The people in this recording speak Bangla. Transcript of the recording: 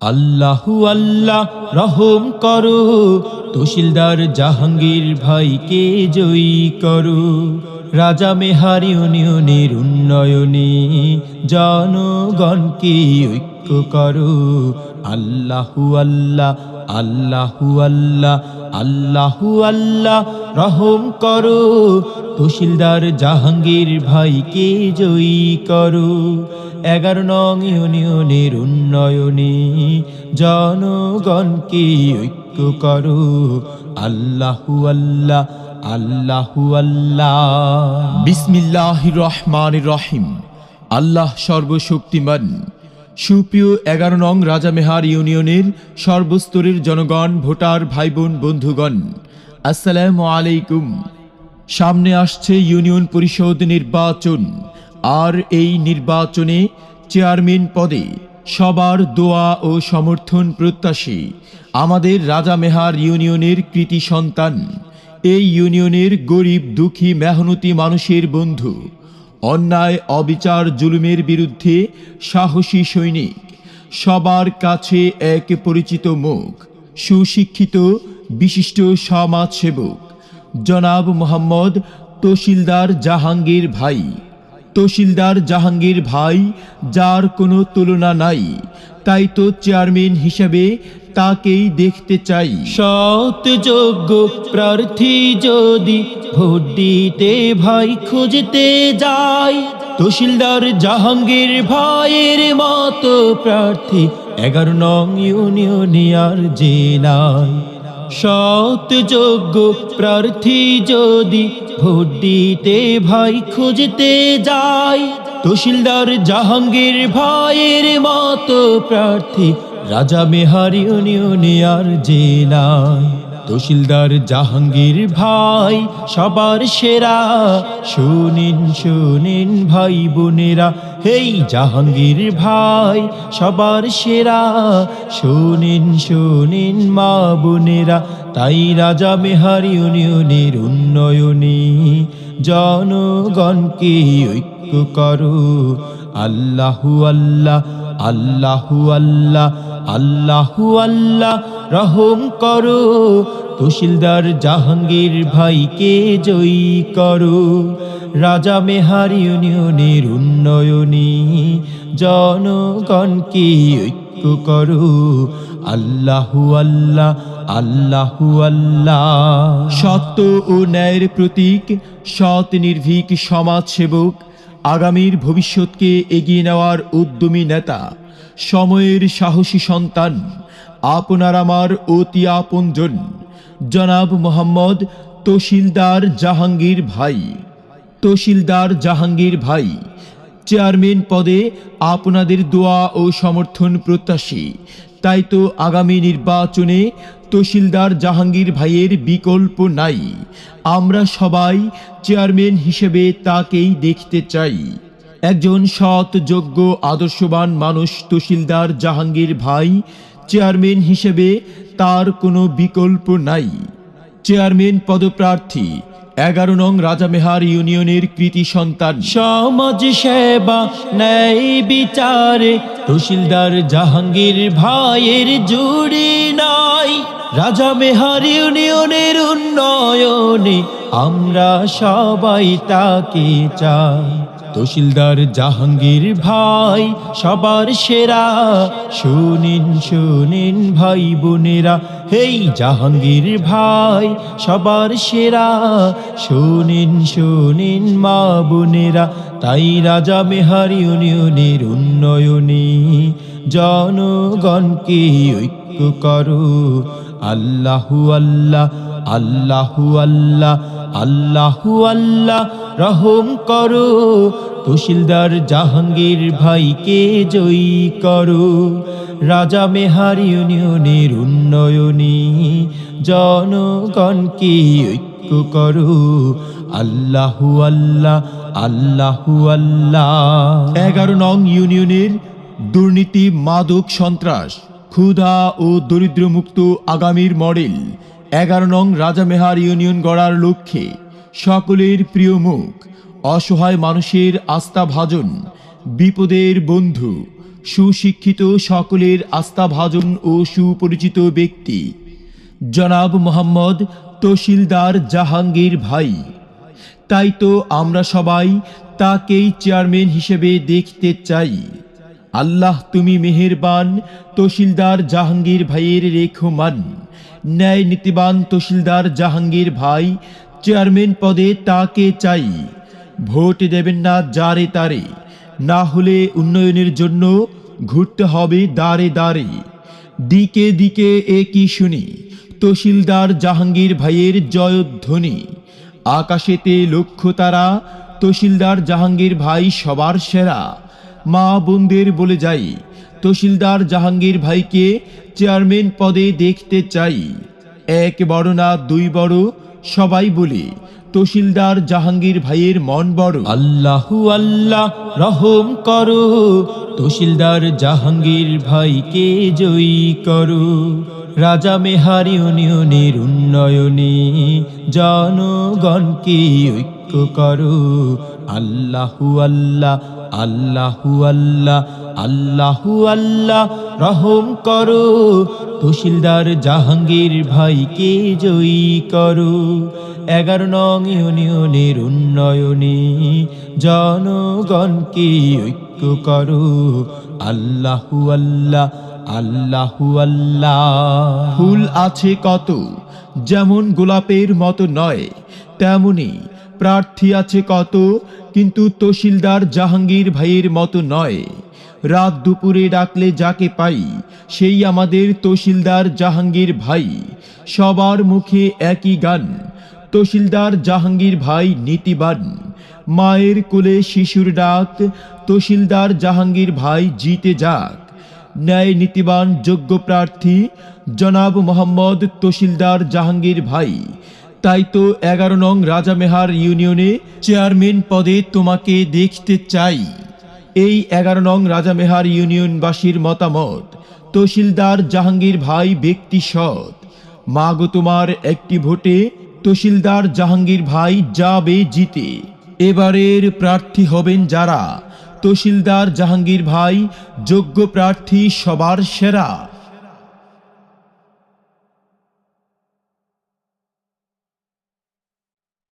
আল্লাহু আল্লাহ রহম করো, তহসিলদার জাহাঙ্গীর ভাইকে জয়ী করো। রাজা মেহার ইউনিয়নের উন্নয়নে জনগণকে ঐক্য করো। আল্লাহু আল্লাহ আল্লাহু আল্লাহ আল্লাহু আল্লাহ রহম করো, তহসিলদার জাহাঙ্গীর ভাইকে জয়ী করো। 11 নং ইউনিয়নের উন্নয়নে জনগণকে ঐক্য করো। আল্লাহু আল্লাহ আল্লাহু আল্লাহ। বিসমিল্লাহির রহমানির রহিম। আল্লাহ সর্বশক্তিমান। সুপ্রিয় 11 নং রাজামেহার ইউনিয়নের সর্বস্তরের জনগণ, ভোটার ভাই বোন বন্ধুগণ, আসসালামু আলাইকুম। সামনে আসছে ইউনিয়ন পরিষদ নির্বাচন, আর এই নির্বাচনে চেয়ারম্যান পদে সবার দোয়া ও সমর্থন প্রত্যাশী আমাদের রাজামেহার ইউনিয়নের কৃতি সন্তান, এই ইউনিয়নের গরিব দুঃখী মেহনতি মানুষের বন্ধু, অন্যায় অবিচার জুলুমের বিরুদ্ধে সাহসী সৈনিক, সবার কাছে এক পরিচিত মুখ, সুশিক্ষিত বিশিষ্ট সমাজসেবক জনাব মোহাম্মদ তহসিলদার জাহাঙ্গীর ভাই। তহসিলদার জাহাঙ্গীর ভাই যার কোনো তুলনা নাই, তাই তো চেয়ারম্যান হিসেবে তাকেই দেখতে চাই। সৎ যোগ্য প্রার্থী যদি ভোট দিতে ভাই খুঁজতে যাই, তহসিলদার জাহাঙ্গীর ভাইয়ের মতো প্রার্থী 11 নং ইউনিয়নে আর যে নাই। সৎ যোগ্য প্রার্থী যদি ভোট দিতে ভাই খুঁজতে যাই, তহসিলদার জাহাঙ্গীর ভাইয়ের মতো প্রার্থী রাজামেহার ইউনিয়নে আর যে নাই। তহসিলদার জাহাঙ্গীর ভাই সবার সেরা, শুনিন শুনিন ভাই বোনেরা, হেই জাহাঙ্গীর ভাই সবার সেরা, শুনিন শুনিন মা বোনেরা। তাই রাজামেহার ইউনিয়নের উন্নয়নে জনগণকে ঐক্য করো। আল্লাহু আল্লাহ আল্লাহু আল্লাহ আল্লাহু আল্লাহ রহম করো, তহসিলদার জাহাঙ্গীর ভাইকে জয়ী করো। রাজামেহার ইউনিয়নের উন্নয়নে জনগণকে ঐক্য করো। আল্লাহু আল্লাহ আল্লাহু আল্লাহ। সত্য ও ন্যায়ের প্রতীক, সৎ নির্ভীক সমাজসেবক, আগামীর ভবিষ্যৎকে এগিয়ে নেওয়ার উদ্যমী নেতা, সময়ের সাহসী সন্তান, আপনার আমার অতি আপনজন জনাব মোহাম্মদ তহসিলদার জাহাঙ্গীর ভাই। তহসিলদার জাহাঙ্গীর ভাই চেয়ারম্যান পদে আপনাদের দোয়া ও সমর্থন প্রত্যাশী, তাই তো আগামী নির্বাচনে তহসিলদার জাহাঙ্গীর ভাইয়ের বিকল্প নাই। আমরা সবাই চেয়ারম্যান হিসেবে তাকেই দেখতে চাই। একজন সৎ যোগ্য আদর্শবান মানুষ তহসিলদার জাহাঙ্গীর ভাই, চেয়ারম্যান হিসেবে তার কোনো বিকল্প নাই। চেয়ারম্যান পদপ্রার্থী 11 নং রাজামেহার ইউনিয়নের কৃতি সন্তান, সমাজ সেবা ন্যায় বিচারে তহসিলদার জাহাঙ্গীর ভাইয়ের জুড়ি নাই। রাজামেহার ইউনিয়নের উন্নয়নে আমরা সবাই তাকে চাই। তহসিলদার জাহাঙ্গীর ভাই সবার সেরা, শুনিন শুনিন ভাই বোনেরা, হেই জাহাঙ্গীর ভাই সবার সেরা, শুনিন শুনিন মা বোনেরা। তাই রাজামেহার ইউনিয়নের উন্নয়নে জনগণকে ঐক্য করো। আল্লাহু আল্লাহ আল্লাহু আল্লাহ আল্লাহু আল্লাহ রহম করো, তহসিলদার জাহাঙ্গীর ভাইকে জয়ী করো। রাজামেহার ইউনিয়নের উন্নয়নে জনগণকে ঐক্য করো। আল্লাহু আল্লাহ আল্লাহু আল্লাহ। 11 নং ইউনিয়নের দুর্নীতি, মাদক, সন্ত্রাস, ক্ষুধা ও দরিদ্রমুক্ত আগামীর মডেল 11 নং রাজামেহার ইউনিয়ন গড়ার লক্ষ্যে সকলের প্রিয় মুখ, অসহায় মানুষের আস্থাভাজন, বিপদের বন্ধু, সুশিক্ষিত, সকলের আস্থাভাজন ও সুপরিচিত ব্যক্তি জনাব মোহাম্মদ তহসিলদার জাহাঙ্গীর ভাই। তাই তো আমরা সবাই তাকেই চেয়ারম্যান হিসেবে দেখতে চাই। আল্লাহ তুমি মেহেরবান, তহসিলদার জাহাঙ্গীর ভাইয়ের রেখমান। ন্যায় নীতিবান তহসিলদার জাহাঙ্গীর ভাই চেয়ারম্যান পদে তাকে চাই। ভোট দেবেন না যারে তারে, না হলে উন্নয়নের জন্য ঘুরতে হবে দাঁড়ে দাঁড়ে। দিকে দিকে একই শুনি তহসিলদার জাহাঙ্গীর ভাইয়ের জয়ধ্বনি। আকাশেতে লক্ষ্য তারা, তহসিলদার জাহাঙ্গীর ভাই সবার সেরা। মা বোনদের বলে যাই, তহসিলদার জাহাঙ্গীর ভাইকে চেয়ারম্যান পদে দেখতে চাই। এক বড় না দুই বড়, সবাই বলে তহসিলদার জাহাঙ্গীর ভাইয়ের মন বড়। আল্লাহু আল্লাহ রহম করো, তহসিলদার জাহাঙ্গীর ভাইকে জয়ী করো। রাজামেহার ইউনিয়নের উন্নয়নে জনগণকে ঐক্য করো। আল্লাহু আল্লাহ আল্লাহু আল্লাহ আল্লাহু আল্লাহ রহম করো, তহসিলদার জাহাঙ্গীর ভাইকে জয়ী করো। 11 নং ইউনিয়নের উন্নয়নে জনগণকে ঐক্য করো। আল্লাহু আল্লাহ আল্লাহু আল্লাহ। ফুল আছে কত, যেমন গোলাপের মতো নয়, তেমনি প্রার্থী আছে কত, কিন্তু তহসিলদার জাহাঙ্গীর ভাইয়ের মতো নয়। রাত দুপুরে ডাকলে যাকে পাই, সেই আমাদের তহসিলদার জাহাঙ্গীর ভাই। সবার মুখে একই গান, তহসিলদার জাহাঙ্গীর ভাই নীতিবান। মায়ের কোলে শিশুর ডাক, তহসিলদার জাহাঙ্গীর ভাই জিতে যাক। ন্যায় নীতিবান যোগ্য প্রার্থী জনাব মোহাম্মদ তহসিলদার জাহাঙ্গীর ভাই। তাই তো 11 নং রাজামেহার ইউনিয়নে চেয়ারম্যান পদে তোমাকে দেখতে চাই। এই 11 নং রাজামেহার ইউনিয়নবাসীর মতামত, তহসিলদার জাহাঙ্গীর ভাই ব্যক্তি সৎ। মাগো তোমার একটি ভোটে তহসিলদার জাহাঙ্গীর ভাই যাবে জিতে। এবারের প্রার্থী হবেন যারা, তহসিলদার জাহাঙ্গীর ভাই যোগ্য প্রার্থী সবার সেরা।